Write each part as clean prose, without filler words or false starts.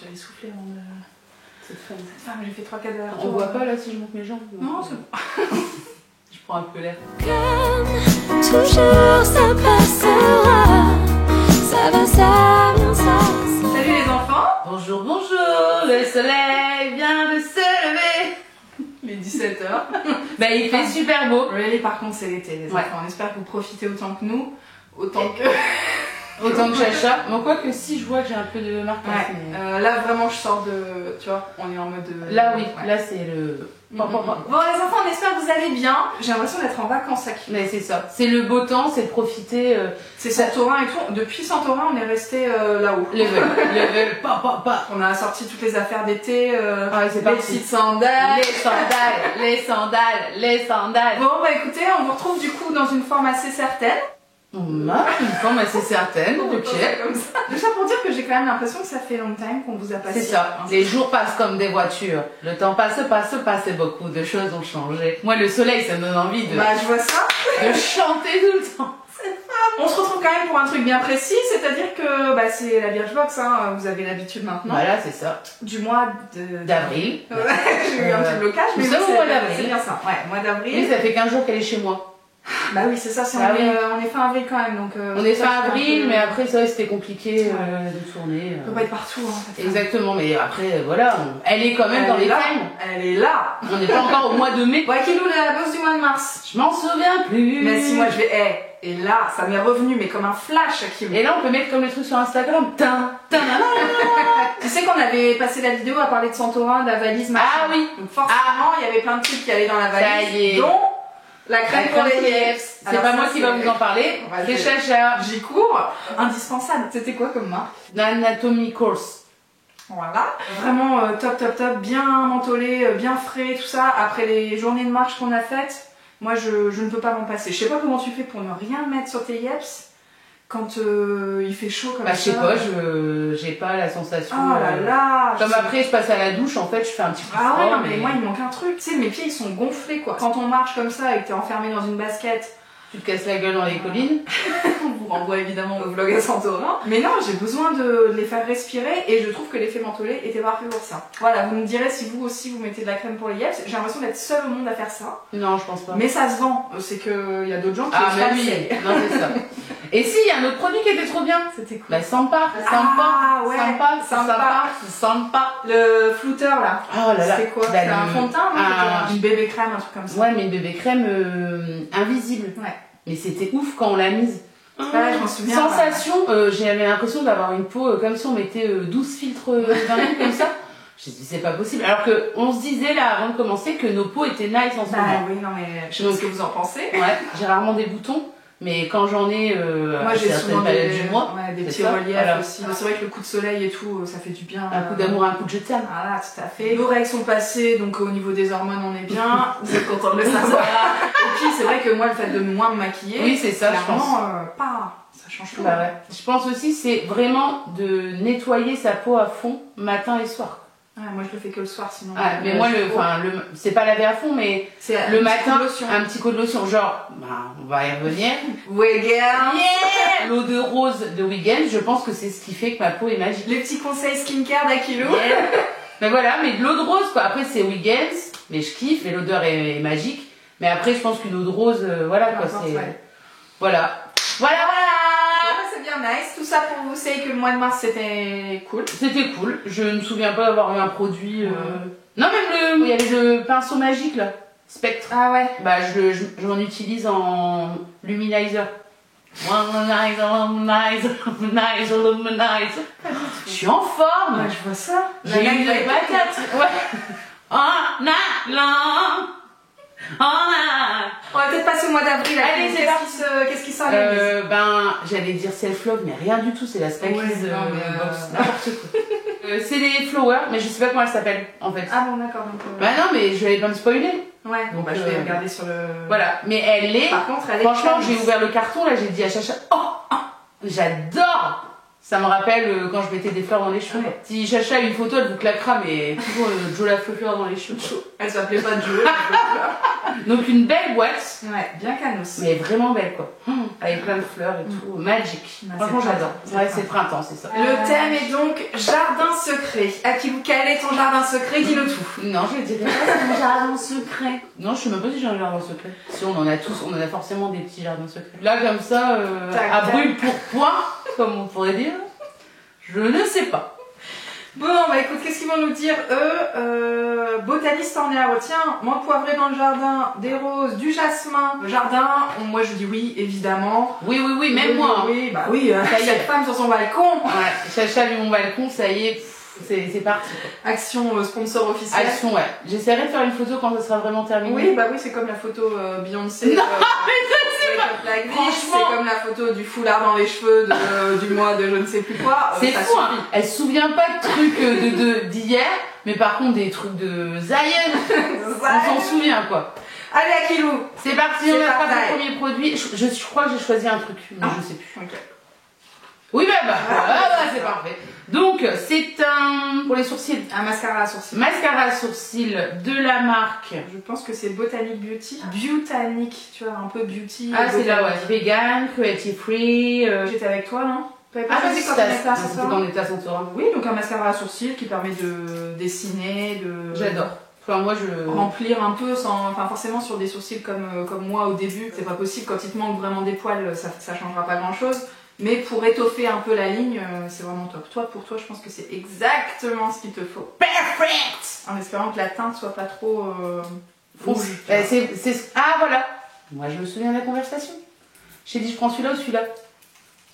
déjà essoufflée avant de... Cette femme. Cette femme, j'ai fait 3 4 heures. On voit pas là si je monte mes jambes? Non, c'est bon. Je prends un peu l'air. Comme toujours, ça passera. Ça va, ça vient, ça. Salut les enfants. Bonjour, bonjour. Le soleil vient de se lever. Il est 17h. Bah il fait super beau. Really, par contre, c'est l'été, les enfants. On espère que vous profitez autant que nous. Autant que... Autant que Chacha. Bon, quoi que si je vois que j'ai un peu de marque. Ouais. Mais... là, vraiment, je sors de... Tu vois, on est en mode... Là, oui. Ouais. Là, c'est le... Bon, les enfants, on espère que vous allez bien. J'ai l'impression d'être en vacances à Kilo. Mais c'est ça. C'est le beau temps, c'est de profiter. C'est Santorin et tout. Depuis Santorin, on est resté là-haut. Level, pas. On a sorti toutes les affaires d'été, Ah, c'est les parti. petites sandales. Les sandales. Bon, bah écoutez, on vous retrouve du coup dans une forme assez certaine. On a une forme assez certaine, On peut ok. faire comme ça. Déjà pour dire que j'ai quand même l'impression que ça fait long time qu'on vous a passé. C'est ça. Les jours passent comme des voitures. Le temps passe et beaucoup de choses ont changé. Moi, le soleil, ça me donne envie de, Bah, je vois ça. de chanter tout le temps. On se retrouve quand même pour un truc bien précis, c'est-à-dire que bah, c'est la Birchbox, hein, vous avez l'habitude maintenant. Voilà, c'est ça. Du mois D'avril. Ouais, j'ai eu un petit blocage, mais Nous oui, sommes au c'est mois d'avril. c'est bien ça. Ouais, mois Oui, d'avril. ça fait 15 jours qu'elle est chez moi. Bah oui, c'est ça, Ah oui. on est fin avril quand même. Donc, On est ça fin fait un avril, peu- mais après, c'est vrai que c'était compliqué de tourner. On peut pas être partout. Hein, cette femme. Exactement, mais après, voilà, elle est quand même dans Elle est les là. thèmes. Elle est là. On n'est pas encore au mois de mai. Bon, Akilou, la bosse du mois de mars. Je m'en souviens plus. Mais si moi je vais... et là, ça m'est revenu, mais comme un flash, Akilou. Et là, on peut mettre comme le truc sur Instagram. Tu sais qu'on avait passé la vidéo à parler de Santorin, de la valise, machin. Ah oui. Donc forcément, il y avait plein de trucs qui allaient dans la valise. Ça y est. Dont la crème pour les Yeps. C'est pas moi qui va vous en parler, c'est Chacha. J'y cours. Indispensable. C'était quoi comme marque? Anatomy Course. Voilà. Vraiment top, bien mentholé, bien frais, tout ça. Après les journées de marche qu'on a faites, moi je ne peux pas m'en passer. Je sais pas comment tu fais pour ne rien mettre sur tes Yeps quand il fait chaud comme Bah, ça. je sais pas, j'ai pas la sensation. Oh là là. Comme après, je passe à la douche, en fait, je fais un petit coup de Ah ouais, froid, non, mais moi il me manque un truc. Tu sais, mes pieds ils sont gonflés quoi. Quand on marche comme ça et que t'es enfermé dans une basket, tu te casses la gueule dans les collines. on vous renvoie évidemment au vlog à Santorin. Mais non, j'ai besoin de les faire respirer et je trouve que l'effet mentholé était parfait pour ça. Voilà, vous me direz si vous aussi vous mettez de la crème pour les Yeps. J'ai l'impression d'être seule au monde à faire ça. Non, je pense pas. Mais ça se vend. C'est qu'il y a d'autres gens qui Ah, osent mais pas oui, essayer. non, c'est ça. Et si, il y a un autre produit qui était trop bien. C'était cool. Bah, Sampa. Ah, ouais. Sympa. Le flouteur là. Oh là là. C'est quoi? Bah, C'est un fond de teint, non? Une bébé crème, un truc comme ça. Ouais, mais une bébé crème invisible. Ouais. Mais c'était ouf quand on l'a mise. Ouais, je m'en souviens. Sensation, j'avais l'impression d'avoir une peau comme si on mettait 12 filtres d'un comme ça. Je me suis dit, c'est pas possible. Alors qu'on se disait là avant de commencer que nos peaux étaient nice en ce moment. Bah oui, non mais je sais pas ce que vous en pensez. Ouais, j'ai rarement des boutons, mais quand j'en ai moi j'ai souvent du mois, des petits ça, reliefs voilà. aussi. C'est vrai que le coup de soleil et tout, ça fait du bien. Un coup d'amour, un coup de je t'aime. Voilà, tout à fait. Nos règles sont passées, donc au niveau des hormones on est bien. Vous êtes contents de le savoir. Et puis c'est vrai que moi le fait de moins me maquiller, Oui, c'est ça, je pense. clairement, ça change tout. Bah ouais. Je pense aussi c'est vraiment de nettoyer sa peau à fond matin et soir. Ouais, moi je le fais que le soir sinon. Ah, mais moi c'est pas laver à fond, mais c'est le matin lotion. un petit coup de lotion, genre on va y revenir. Weekend. Yeah, l'eau de rose de Weekend, je pense que c'est ce qui fait que ma peau est magique. Les petits conseils skincare d'Akilou. Yeah. Mais voilà, mais de l'eau de rose quoi. Après c'est Weekend, mais je kiffe et l'odeur est magique. Mais après je pense qu'une eau de rose, voilà quoi, c'est voilà. C'est bien nice. Tout ça pour vous savez que le mois de mars c'était cool. C'était cool. Je ne me souviens pas d'avoir eu un produit. Non, même il y avait le pinceau magique là, Spectre. Ah ouais. Bah je m'en utilise en luminizer. Luminizer. Je suis en forme. Ouais, je vois ça. J'ai eu une patate. Ouais. On va peut-être passer au mois d'avril. Allez, c'est parti. Qu'est-ce qui sort J'allais dire self-love, mais rien du tout, c'est la Spectre Ouais, non, mais, box, n'importe quoi. C'est des flowers, mais je sais pas comment elles s'appellent en fait. Ah bon, d'accord. Bah non, mais je vais pas me spoiler. Ouais, bon bah je vais regarder sur le... Voilà, mais elle est... Par contre, elle est... Franchement, j'ai ouvert le carton, là, j'ai dit à Chacha, j'adore. Ça me rappelle quand je mettais des fleurs dans les cheveux. Ouais. Si Chacha a une photo, elle vous claquera, mais toujours Joe la fleur dans les cheveux. Elle s'appelait pas Joe. Donc une belle boîte, Ouais, bien canos. mais vraiment belle quoi. Avec plein de fleurs et tout, magique. Bah, Franchement c'est j'adore. printemps, Ouais, c'est c'est printemps, c'est ça. Le thème est donc jardin secret. Akilou, quel est ton jardin secret? Dis-nous tout. Non, je dirais pas c'est mon jardin secret. Non, je sais même pas si j'ai un jardin secret. Si on en a tous, on en a forcément des petits jardins secrets. Là comme ça, Tac, à tac. brûle pour point, comme on pourrait dire, je ne sais pas. Bon, bah écoute, qu'est-ce qu'ils vont nous dire eux? Botaniste en herbe, tiens, menthe poivrée dans le jardin, des roses, du jasmin. Le jardin, moi je dis oui, évidemment. Oui, même Oui, moi. Hein. Oui, bah oui, Ça y est. cette femme sur son balcon. Ouais, Chacha vu mon balcon, ça y est, c'est parti. Quoi. Action sponsor officielle. Action, ouais. J'essaierai de faire une photo quand ça sera vraiment terminé. Oui, bah oui, c'est comme la photo Beyoncé. Non, La glisse, Franchement. c'est comme la photo du foulard dans les cheveux du mois de je ne sais plus quoi. C'est ça fou, hein. suffit. Elle se souvient pas de trucs d'hier, mais par contre des trucs de Zayen, on s'en souvient quoi. Allez, Akilou. C'est parti, C'est on attrape parti. le premier produit. Je crois que j'ai choisi un truc, mais je sais plus. Ok. Oui, c'est parfait. Donc, c'est un, pour les sourcils, Un mascara à sourcils. mascara à sourcils de la marque. Je pense que c'est Botanic Beauty. Botanic, tu vois, un peu beauty. Ah, c'est là, ouais. botanique. Vegan, cruelty free. J'étais avec toi, non? T'avais pas Ah, choisi oui, quand on était à Santorin? c'était quand on était à Santorin. Oui, donc un mascara à sourcils qui permet de dessiner, de J'adore. Enfin, moi, je... remplir un peu sans, enfin forcément sur des sourcils comme moi au début, c'est pas possible quand il te manque vraiment des poils, ça changera pas grand chose. Mais pour étoffer un peu la ligne, c'est vraiment top. Toi, pour toi, je pense que c'est exactement ce qu'il te faut. Perfect! En espérant que la teinte soit pas trop rouge. Ah, voilà. Moi, je me souviens de la conversation. Je t'ai dit, je prends celui-là ou celui-là.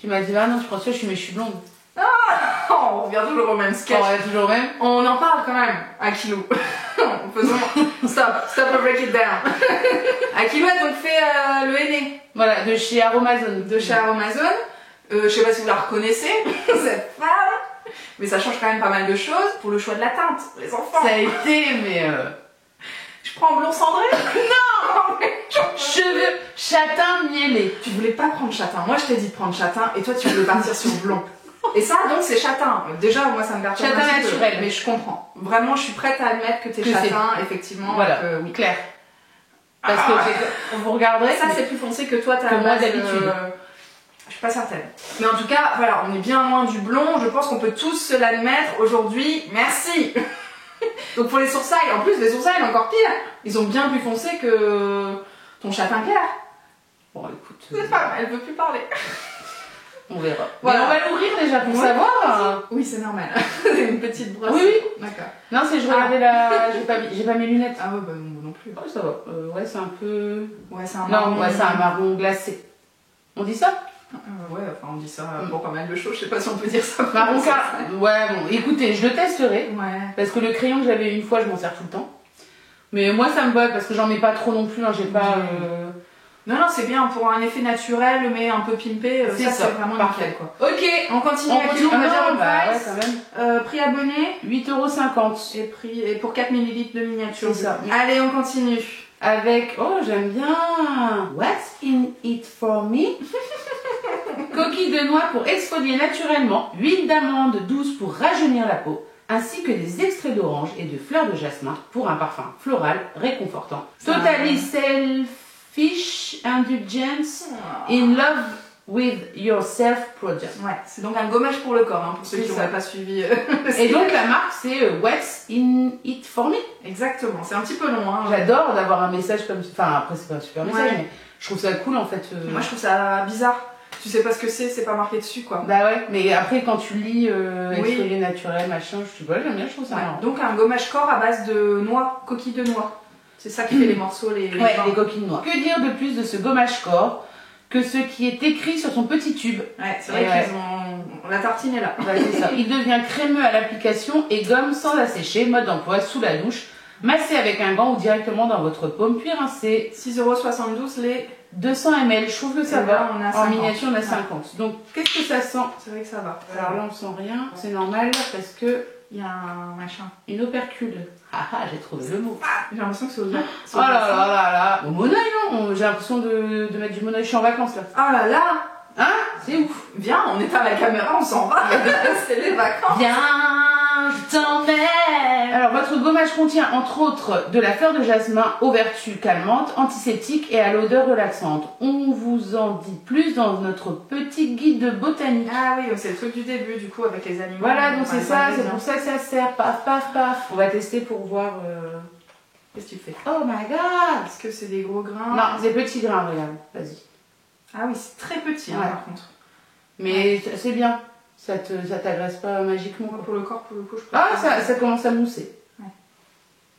Tu m'as dit, ah non, je prends celui-là, mais je suis blonde. Oh, on revient toujours au même sketch. On est toujours même. On en parle quand même, Akilou. Faisons. Stop, break it down. Akilou a donc fait le henné Voilà, de chez Aromazone. de chez Amazon. Je sais pas si vous la reconnaissez, cette femme, mais ça change quand même pas mal de choses pour le choix de la teinte, les enfants. Ça a été, mais Je prends blond cendré. Non. cheveux châtain mielé. Tu voulais pas prendre châtain. Moi, je t'ai dit de prendre châtain, et toi, tu voulais partir sur blond. Et ça, donc, c'est châtain. Déjà, moi, ça me perturbe Châtain un petit peu, naturel. mais je comprends. Vraiment, je suis prête à admettre que t'es Que châtain, effectivement. Voilà, et que, oui. clair. Parce que vous regarderez. Ça, c'est plus foncé que toi, t'as Que à moi, base, d'habitude. Je suis pas certaine. Mais en tout cas, voilà, on est bien loin du blond. Je pense qu'on peut tous se l'admettre aujourd'hui. Merci. Donc pour les sourcils, en plus, les sourcils, encore pire. Ils ont bien plus foncé que ton châtain clair. Bon, écoute, Cette femme, elle veut plus parler. on verra. Voilà. Mais on va l'ouvrir déjà pour Ouais. savoir. Oui, c'est normal. C'est une petite brosse. Oui, oui. D'accord. Non, c'est je regardais la. J'ai pas mes lunettes. Ah ouais, bah moi non plus. Oh, ça va. Ouais, c'est un peu. Ouais, c'est un Non, ouais, c'est un marron glacé. On dit ça? Ouais, enfin, on dit ça pour pas mal de choses. Je sais pas si on peut dire ça. Marron car. Ouais, bon, écoutez, je le testerai. Ouais. Parce que le crayon que j'avais une fois, je m'en sers tout le temps. Mais moi, ça me va parce que j'en mets pas trop non plus. Hein, j'ai pas. Non, c'est bien pour un effet naturel, mais un peu pimpé. C'est Ça, ça, c'est vraiment parfait. nickel, quoi. Ok, on continue. On avec continue. on va dire Ah, le bah, ouais, price. quand même. Prix abonné 8,50 €. et pour 4 ml de miniature. C'est ça. Allez, on continue. Avec. Oh, j'aime bien. What's in it for me? Coquille de noix pour exfolier naturellement, huile d'amande douce pour rajeunir la peau, ainsi que des extraits d'orange et de fleurs de jasmin pour un parfum floral réconfortant. Totally selfish indulgence in love with yourself product. Ouais, c'est donc un gommage pour le corps, hein, pour ceux C'est qui ça. n'auraient pas suivi. Et donc la marque c'est What's in it for me. Exactement, c'est un petit peu long. Hein. J'adore d'avoir un message comme ça. Enfin après c'est pas un super message, Ouais. mais je trouve ça cool en fait. Moi, je trouve ça bizarre. Tu sais pas ce que c'est pas marqué dessus, quoi. Bah ouais, mais après quand tu lis Oui. exfolier naturel, machin, je sais pas, j'aime bien, je trouve ça Ouais. marrant. Donc un gommage corps à base de noix, coquilles de noix. C'est ça qui fait les morceaux, les Ouais, pains. les coquilles de noix. Que dire de plus de ce gommage corps que ce qui est écrit sur son petit tube? Ouais, c'est vrai Ouais. qu'ils ont... La tartine est là. Ouais, c'est ça. Il devient crémeux à l'application et gomme sans assécher, mode d'emploi sous la douche, massé avec un gant ou directement dans votre paume, puis rincé. 6,72 € les... 200 ml, je trouve que ça Et va. là, on a En 50. miniature, on a 50. Donc, qu'est-ce que ça sent? C'est vrai que ça va. Alors là, on sent rien. C'est normal parce que Il y a un machin. une opercule. Ah ah, j'ai trouvé le mot. J'ai l'impression que c'est aux autres. Oh là là là là. Au monoeil, non? J'ai l'impression de mettre du monoeil. Je suis en vacances là. Oh là là. Hein? C'est ouf. Viens, on éteint la caméra, on s'en va. C'est les vacances. Viens, je t'emmène. Alors, Alors, votre gommage contient entre autres de la fleur de jasmin aux vertus calmantes, antiseptiques et à l'odeur relaxante. On vous en dit plus dans notre petit guide de botanique. Ah oui, c'est le truc du début, du coup, avec les animaux. Voilà, donc c'est ça, c'est pour ça que ça sert. Paf, paf, paf. On va tester pour voir. Qu'est-ce que tu fais? Oh my god! Est-ce que c'est des gros grains? Non, des petits grains, regarde. Vas-y. Ah oui, c'est très petit, hein, Ouais. par contre. Mais c'est bien. Ça t'agresse pas magiquement. Moi, pour le corps, pour le coup, je peux Ah, pas. ça commence à mousser. Ouais.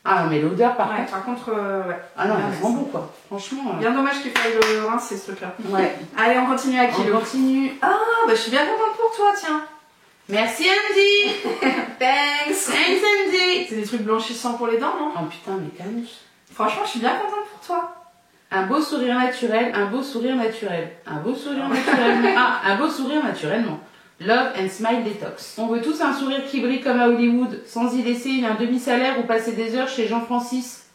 Ah, mais l'odeur, par Ouais, contre. par contre, ouais. Ah non, Bien, c'est vraiment bon, quoi. Franchement. Bien dommage qu'il faille le rincer, ce truc-là. Ouais. Allez, on continue à On kilo. continue. Ah, bah je suis bien contente pour toi, tiens. Merci, Andy. Thanks. Thanks, Andy. C'est des trucs blanchissants pour les dents, non? Oh putain, mais canus. Franchement, je suis bien contente pour toi. Un beau sourire naturel, un beau sourire naturel. Un beau sourire naturellement. Ah, un beau sourire naturellement. Love and Smile Detox. On veut tous un sourire qui brille comme à Hollywood, sans y laisser un demi-salaire ou passer des heures chez Jean-Francis.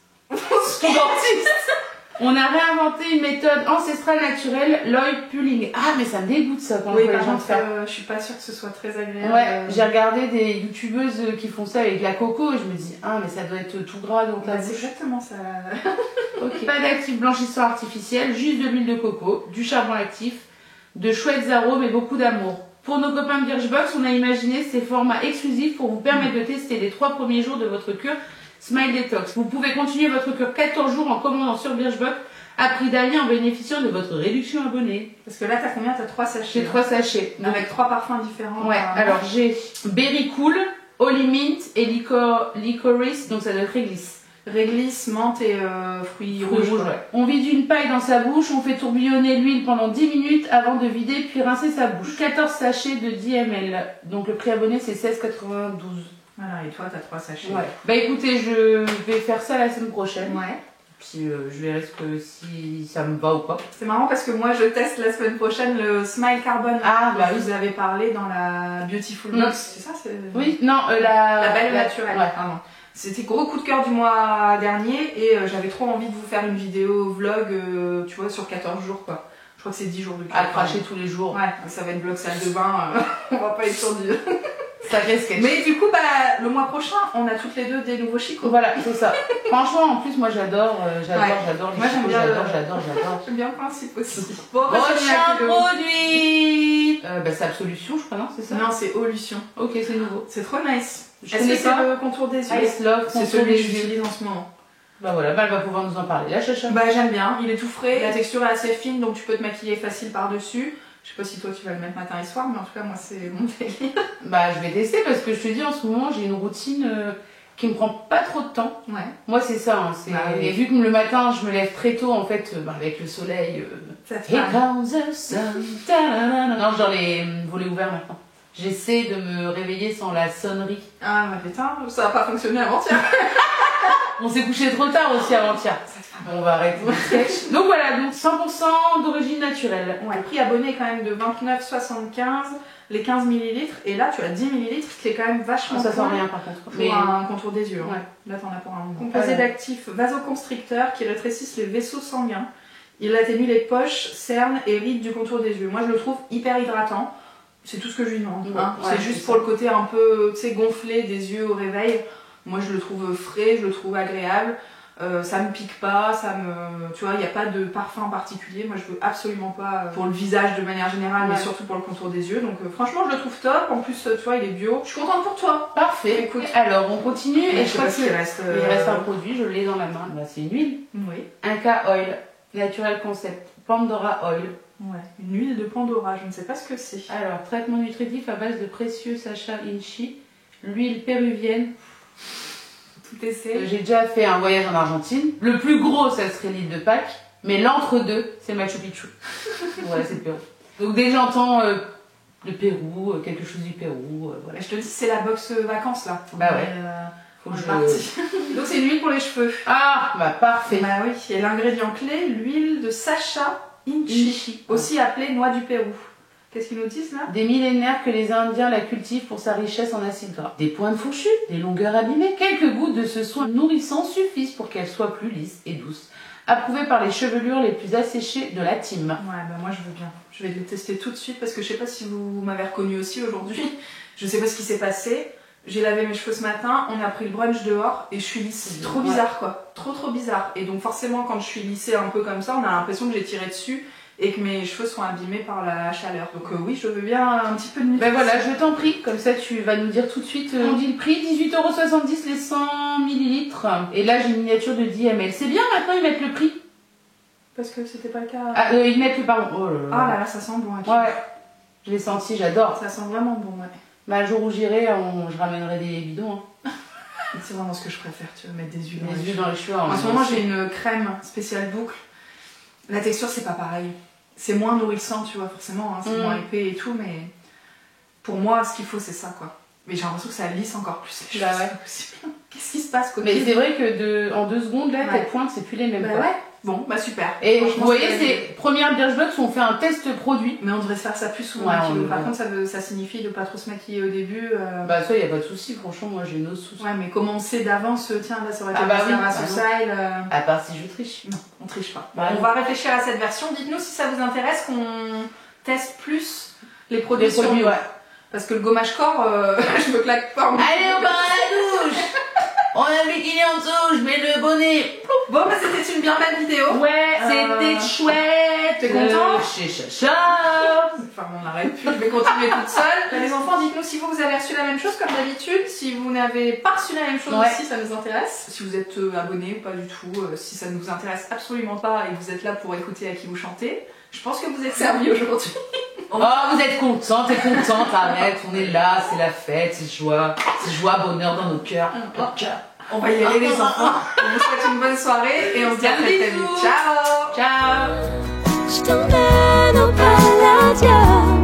On a réinventé une méthode ancestrale naturelle, l'oil pulling. Ah, mais ça me dégoûte ça quand Oui, on voit par les gens contre, faire. je suis pas sûre que ce soit très agréable. Ouais, j'ai regardé des youtubeuses qui font ça avec la coco et je me dis, ah, mais ça doit être tout gras dans ta Bah, c'est bouche. exactement ça. Ok. Pas d'actif blanchissant artificiel, juste de l'huile de coco, du charbon actif, de chouettes arômes et beaucoup d'amour. Pour nos copains de Birchbox, on a imaginé ces formats exclusifs pour vous permettre de tester les 3 premiers jours de votre cure Smile Detox. Vous pouvez continuer votre cure 14 jours en commandant sur Birchbox à prix d'avis en bénéficiant de votre réduction abonnée. Parce que là, t'as combien? T'as 3 sachets. J'ai 3 sachets. Donc, Avec 3 parfums différents. ouais, alors j'ai Berry Cool, Holy Mint et Licorice, donc ça doit être réglisse. Réglisse, menthe et fruits Fruits rouges. rouges, ouais. On vide une paille dans sa bouche, on fait tourbillonner l'huile pendant 10 minutes avant de vider puis rincer sa bouche. 14 sachets de 10 ml. Donc le prix abonné c'est 16,92. Voilà, et toi, t'as 3 sachets. Ouais. Bah écoutez, je vais faire ça la semaine prochaine. Ouais. Puis je verrai si ça me va ou pas. C'est marrant parce que moi, je teste la semaine prochaine le Smile Carbone. Ah bah Je oui. vous avais parlé dans la Beautiful Box. C'est ça, c'est... Oui, non, la La belle naturelle. Ouais. Pardon. C'était gros coup de cœur du mois dernier et j'avais trop envie de vous faire une vidéo vlog, tu vois, sur 14 jours quoi. Je crois que c'est 10 jours de cure. À cracher tous les jours. Ouais, ça va être vlog salle de bain, on va pas être sur du... Sacré sketch. Mais du coup, bah, le mois prochain, on a toutes les deux des nouveaux chicots. Voilà, c'est ça. Franchement, en plus, moi j'adore les Ouais. chicots, Moi, j'aime bien j'adore. J'aime bien le principe aussi. Bon, Prochain produit bah, c'est Absolution, je crois, non? C'est ça? Non, c'est Olution. Ok, c'est nouveau. C'est trop nice. Je Est-ce connais que c'est pas. le contour des yeux? Ice Love, C'est contour celui des que yeux. j'utilise en ce moment. Bah voilà, bah, elle va pouvoir nous en parler. La chacha. Bah j'aime bien, il est tout frais, la texture est assez fine donc tu peux te maquiller facile par-dessus. Je sais pas si toi tu vas le mettre matin et soir, mais en tout cas moi c'est mon délire. Bah je vais tester parce que je te dis en ce moment j'ai une routine qui me prend pas trop de temps. Ouais. Moi c'est ça, hein, Bah oui. et vu que le matin je me lève très tôt en fait, avec le soleil. Ça te Here parle. comes the sun. Ta-da-da-da. Non, genre les volets ouverts maintenant. J'essaie de me réveiller sans la sonnerie. Ah bah putain, ça a pas fonctionné avant-hier. On s'est couché trop tard aussi avant-hier. Bon, on va arrêter le sketch. Donc voilà, donc 100% d'origine naturelle. Ouais, le prix abonné est quand même de 29,75 les 15 ml et là tu as 10 ml qui est quand même vachement Ça sent cool rien par contre. pour Mais un contour des yeux. Hein. ouais. Là t'en as pour un moment. Composé Ouais. d'actifs vasoconstricteurs qui rétrécissent les vaisseaux sanguins. Il atténue les poches, cernes et rides du contour des yeux. Moi je le trouve hyper hydratant. C'est tout ce que je lui demande. Hein. Ouais, c'est c'est juste ça. pour le côté un peu, tu sais, gonflé des yeux au réveil. Moi je le trouve frais, je le trouve agréable. Ça me pique pas, tu vois, il n'y a pas de parfum particulier. Moi je veux absolument pas pour le visage de manière générale, mais Ouais. surtout pour le contour des yeux. Donc franchement je le trouve top. En plus tu vois il est bio. Je suis contente pour toi. Parfait. Écoute. Alors on continue et Et je crois qu'il reste. reste un produit, je l'ai dans la main. Bah, c'est une huile. Oui. Inca Oil, Natural Concept, Pandora Oil. Ouais. Une huile de Pandora, je ne sais pas ce que c'est. Alors, traitement nutritif à base de précieux Sacha Inchi, l'huile péruvienne. Tout essai. J'ai déjà fait un voyage en Argentine. Le plus gros, ça serait l'île de Pâques, mais l'entre-deux, c'est Machu Picchu. Voilà, c'est le Pérou. Donc dès que j'entends le Pérou, quelque chose du Pérou, voilà. Je te dis c'est la box vacances là. Bah ouais. Faut Faut que que je partie. Donc c'est une huile pour les cheveux. Ah, bah parfait. Bah oui, et l'ingrédient clé, l'huile de Sacha Inchi, Inchi. aussi appelée noix du Pérou. Qu'est-ce qu'ils nous disent là? Des millénaires que les Indiens la cultivent pour sa richesse en acides gras. Des pointes fourchues, des longueurs abîmées. Quelques gouttes de ce soin nourrissant suffisent pour qu'elle soit plus lisse et douce. Approuvée par les chevelures les plus asséchées de la team. Ouais, bah moi je veux bien. Je vais le tester tout de suite parce que je sais pas si vous m'avez reconnu aussi aujourd'hui. Je sais pas ce qui s'est passé, J'ai lavé mes cheveux ce matin, on a pris le brunch dehors et je suis lisse. C'est trop bizarre quoi. Trop bizarre. Et donc forcément quand je suis lissée un peu comme ça, on a l'impression que j'ai tiré dessus et que mes cheveux sont abîmés par la chaleur. Donc oui, je veux bien un petit peu de nutrition. Ben voilà, je t'en prie. Comme ça, tu vas nous dire tout de suite. On dit le prix, 18,70 € les 100 ml. Et là, j'ai une miniature de 10 ml. C'est bien maintenant, ils mettent le prix. Parce que c'était pas le cas. Ah, ils mettent le pardon. Oh là là. Ah là là, ça sent bon. Okay. Ouais, je l'ai senti, j'adore. Ça sent vraiment bon, ouais. Bah, le jour où j'irai, je ramènerai des bidons. Hein. C'est vraiment ce que je préfère, tu vois, mettre des huiles dans les cheveux. En ce moment, j'ai une crème spéciale boucle. La texture, c'est pas pareil. C'est moins nourrissant, tu vois, forcément. Hein, c'est moins épais et tout, mais pour moi, ce qu'il faut, c'est ça, quoi. Mais j'ai l'impression que ça lisse encore plus. Bah ouais. Qu'est-ce qui se passe, côté? Mais c'est vrai que en 2 secondes, là, tes pointes, c'est plus les mêmes. Bah ouais. Bon, bah super. Et vous voyez, c'est première Birchbox où on fait un test produit. Mais on devrait faire ça plus souvent. Ouais, par contre, ça signifie de pas trop se maquiller au début. Bah ça, y a pas de souci. Franchement, moi, j'ai no souci. Ouais, mais comment on sait d'avance, tiens, là, ça aurait été style. À part si je triche. Non, on triche pas. Bah, on va réfléchir à cette version. Dites-nous si ça vous intéresse qu'on teste plus les produits sur nous. Ouais. Parce que le gommage corps, je me claque pas. Allez, on part à la douche. On a le bikini en dessous, je mets le bonnet. Bon, bah c'était une bien belle vidéo. Ouais, c'était chouette. T'es content? Chez Chacha. Enfin, on n'arrête plus, je vais continuer toute seule. Les enfants, dites-nous si vous avez reçu la même chose comme d'habitude. Si vous n'avez pas reçu la même chose aussi, ça nous intéresse. Si vous êtes abonné ou pas du tout, si ça ne vous intéresse absolument pas et que vous êtes là pour écouter à qui vous chantez, je pense que vous êtes servis aujourd'hui. Oh, vous êtes contente et contente, arrête, on est là, c'est la fête, c'est joie, bonheur dans nos cœurs. On va y aller les enfants. On vous souhaite une bonne soirée et on se dit à très vite. Ciao. Ciao. Je t'emmène au Palladium.